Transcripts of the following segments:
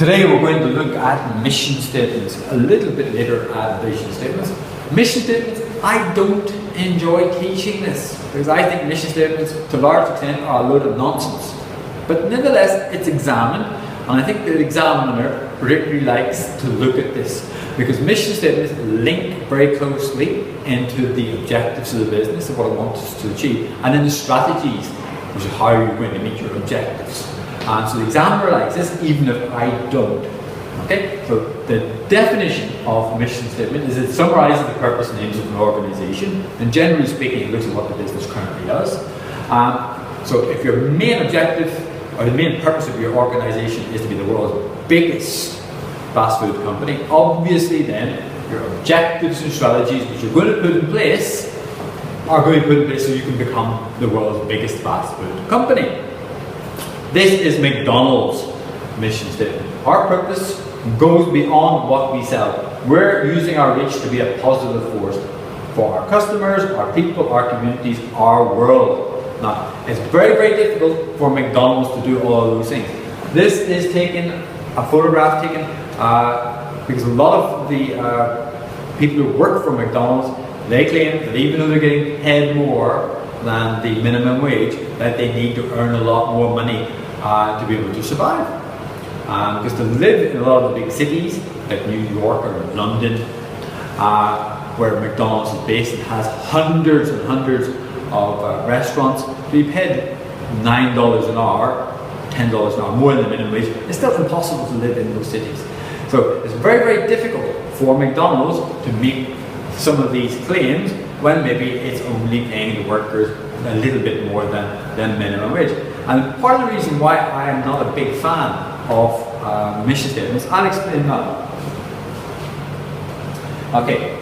Today we're going to look at mission statements, a little bit later at vision statements. Mission statements, I don't enjoy teaching this because I think mission statements to a large extent are a load of nonsense. But nonetheless, it's examined, and I think the examiner particularly likes to look at this because mission statements link very closely into the objectives of the business and what it wants to achieve, and then the strategies, which is how you're going to meet your objectives. And so the examiner likes this, even if I don't. Okay, so the definition of mission statement is it summarizes the purpose and aims of an organization, and generally speaking, it looks at what the business currently does. So if your main objective or the main purpose of your organization is to be the world's biggest fast food company, obviously then your objectives and strategies which you're going to put in place are going to be put in place so you can become the world's biggest fast food company. This is McDonald's mission statement. Our purpose goes beyond what we sell. We're using our reach to be a positive force for our customers, our people, our communities, our world. Now, it's very, very difficult for McDonald's to do all of those things. This is a photograph taken because a lot of the people who work for McDonald's, they claim that even though they're getting paid more than the minimum wage, that they need to earn a lot more money to be able to survive. Because to live in a lot of the big cities, like New York or London, where McDonald's is based and has hundreds and hundreds of restaurants, to be paid $9 an hour, $10 an hour, more than the minimum wage, it's still impossible to live in those cities. So it's very, very difficult for McDonald's to make some of these claims when maybe it's only paying the workers a little bit more than minimum wage. And part of the reason why I am not a big fan of mission statements, I'll explain that. Okay.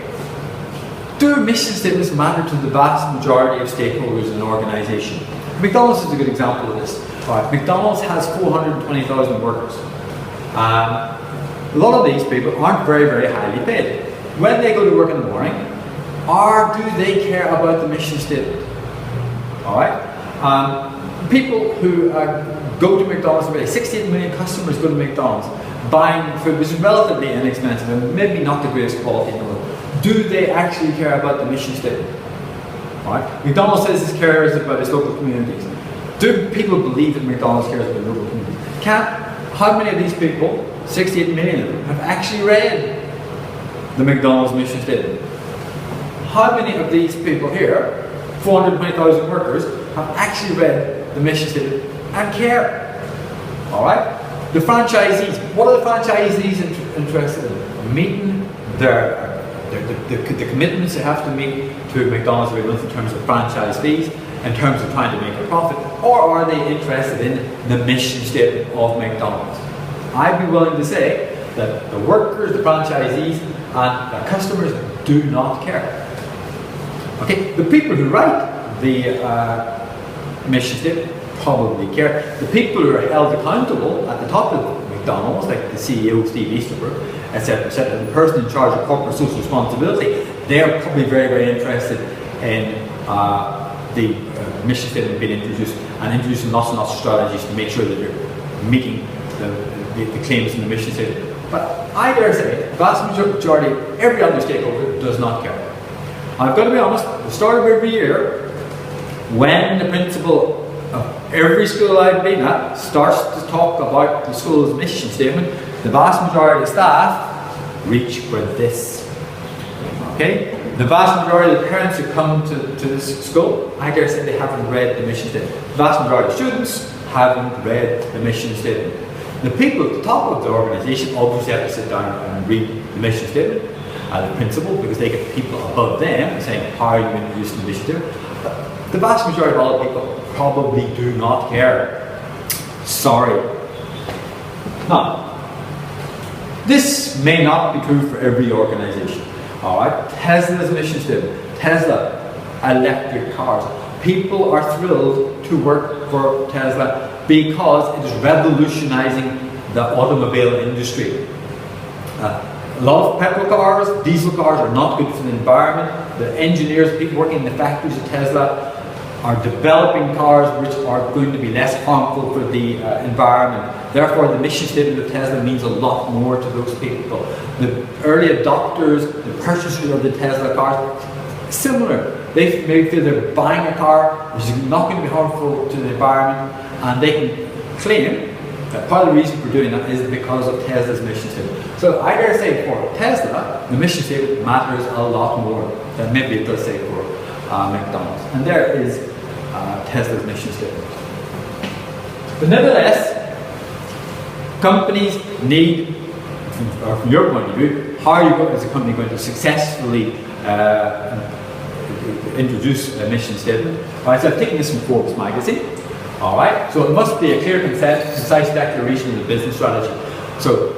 Do mission statements matter to the vast majority of stakeholders in an organization? McDonald's is a good example of this. Right. McDonald's has 420,000 workers. A lot of these people aren't very, very highly paid. When they go to work in the morning, or do they care about the mission statement? Alright? People who go to McDonald's every day, 68 million customers go to McDonald's buying food which is relatively inexpensive and maybe not the greatest quality in the world. Do they actually care about the mission statement? Alright? McDonald's says it cares about its local communities. Do people believe that McDonald's cares about local communities? How many of these people, 68 million of them, have actually read the McDonald's mission statement? How many of these people here, 420,000 workers, have actually read the mission statement and care? Alright? The franchisees, what are the franchisees interested in? Meeting the commitments they have to meet to McDonald's every month in terms of franchise fees, in terms of trying to make a profit, or are they interested in the mission statement of McDonald's? I'd be willing to say that the workers, the franchisees, and the customers do not care. Okay, the people who write the mission statement probably care. The people who are held accountable at the top of McDonald's, like the CEO, Steve Easterbrook, etc., the person in charge of corporate social responsibility, they are probably very, very interested in the mission statement being introduced and introducing lots and lots of strategies to make sure that you're meeting the claims in the mission statement. But I dare say, the vast majority, every other stakeholder does not care. I've got to be honest, at the start of every year, when the principal of every school I've been at starts to talk about the school's mission statement, the vast majority of staff reach for this. Okay? The vast majority of the parents who come to this school, I dare say they haven't read the mission statement. The vast majority of students haven't read the mission statement. The people at the top of the organisation obviously have to sit down and read the mission statement. The principal, because they get people above them saying, how are you introducing the mission statement? But the vast majority of all people probably do not care. Sorry. Now, this may not be true for every organisation. Alright, Tesla's mission statement. Tesla, electric cars. People are thrilled to work for Tesla because it is revolutionizing the automobile industry. A lot of petrol cars, diesel cars are not good for the environment. The engineers, people working in the factories of Tesla are developing cars which are going to be less harmful for the environment Therefore, the mission statement of Tesla means a lot more to those people. The early adopters, the purchasers of the Tesla cars, similar. They maybe feel they're buying a car which is not going to be harmful to the environment, and they can claim that part of the reason for doing that is because of Tesla's mission statement. So I dare say for Tesla, the mission statement matters a lot more than maybe it does say for McDonald's. And there is Tesla's mission statement. But nevertheless, companies need, or from your point of view, how are you as a company going to successfully introduce a mission statement? All right, so I've taken this from Forbes magazine. All right, so it must be a clear, concise declaration of the business strategy. So,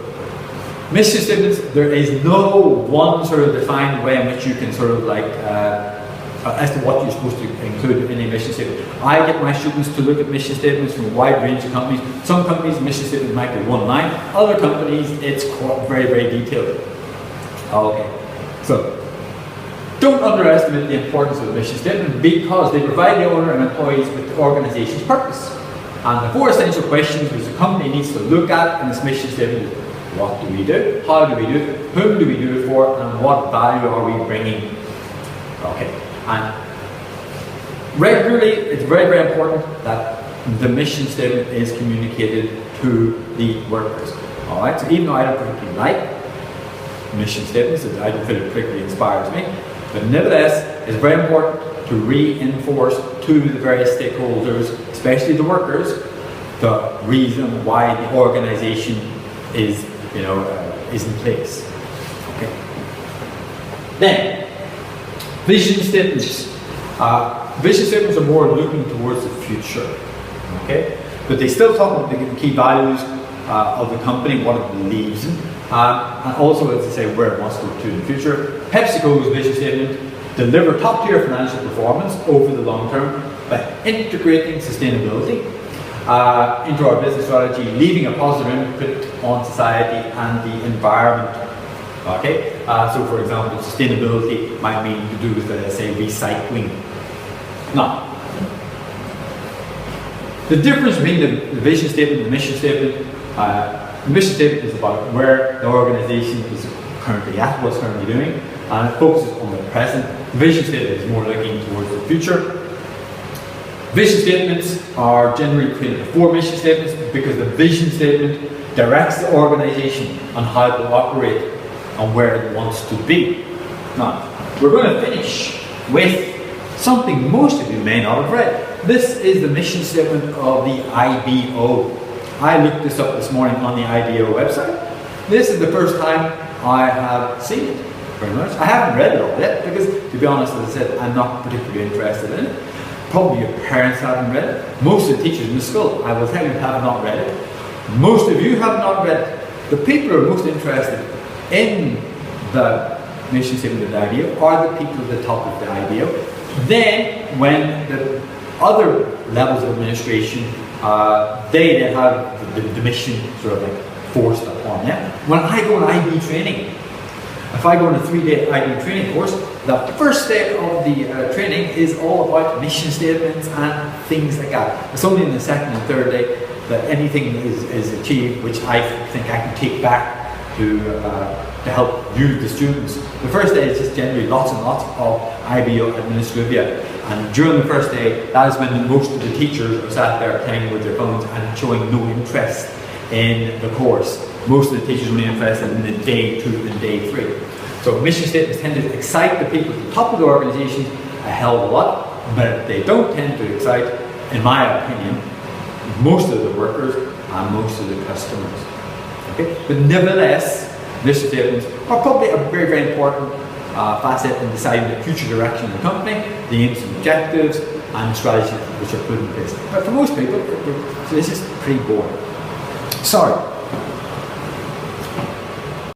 mission statements, there is no one sort of defined way in which you can sort of like as to what you're supposed to include in a mission statement. I get my students to look at mission statements from a wide range of companies. Some companies, mission statement might be one line. Other companies, it's very, very detailed. Okay, so don't underestimate the importance of the mission statement because they provide the owner and employees with the organization's purpose. And the 4 essential questions which the company needs to look at in its mission statement is: what do we do? How do we do it? Whom do we do it for? And what value are we bringing? Okay. And regularly, it's very, very important that the mission statement is communicated to the workers. All right. So even though I don't particularly like mission statements, I don't feel it particularly inspires me, but nevertheless, it's very important to reinforce to the various stakeholders, especially the workers, the reason why the organization is, is in place. Okay. Then. Vision statements. Vision statements are more looking towards the future, okay? But they still talk about the key values of the company, what it believes in, and also, as I say, where it wants to go to in the future. PepsiCo's vision statement: deliver top-tier financial performance over the long term by integrating sustainability into our business strategy, leaving a positive input on society and the environment. Okay, so for example, sustainability might mean to do with, say, recycling. Now, the difference between the vision statement and the mission statement, the mission statement is about where the organization is currently at, what's currently doing, and it focuses on the present. The vision statement is more looking towards the future. Vision statements are generally created before mission statements because the vision statement directs the organization on how to operate and where it wants to be. Now, we're going to finish with something most of you may not have read. This is the mission statement of the IBO. I looked this up this morning on the IBO website. This is the first time I have seen it, very much. I haven't read it all yet because, to be honest, as I said, I'm not particularly interested in it. Probably your parents haven't read it. Most of the teachers in the school, I will tell you, have not read it. Most of you have not read it. The people who are most interested in the mission statement of the IBO are the people at the top of the IBO. Then, when the other levels of administration, they then have the mission sort of like forced upon them. When I go on IB training, if I go on a 3-day IB training course, the first day of the training is all about mission statements and things like that. It's only in the second and third day that anything is achieved, which I think I can take back to help you, the students. The first day is just generally lots and lots of IBO administrivia, and during the first day, that is when most of the teachers are sat there playing with their phones and showing no interest in the course. Most of the teachers are only interested in the day 2 and day 3. So mission statements tend to excite the people at the top of the organization a hell of a lot, but they don't tend to excite, in my opinion, most of the workers and most of the customers. Okay? But nevertheless, mission statements are probably a very, very important facet in deciding the future direction of the company, the aims and objectives, and strategies which are put in place. But for most people, this is pretty boring. Sorry.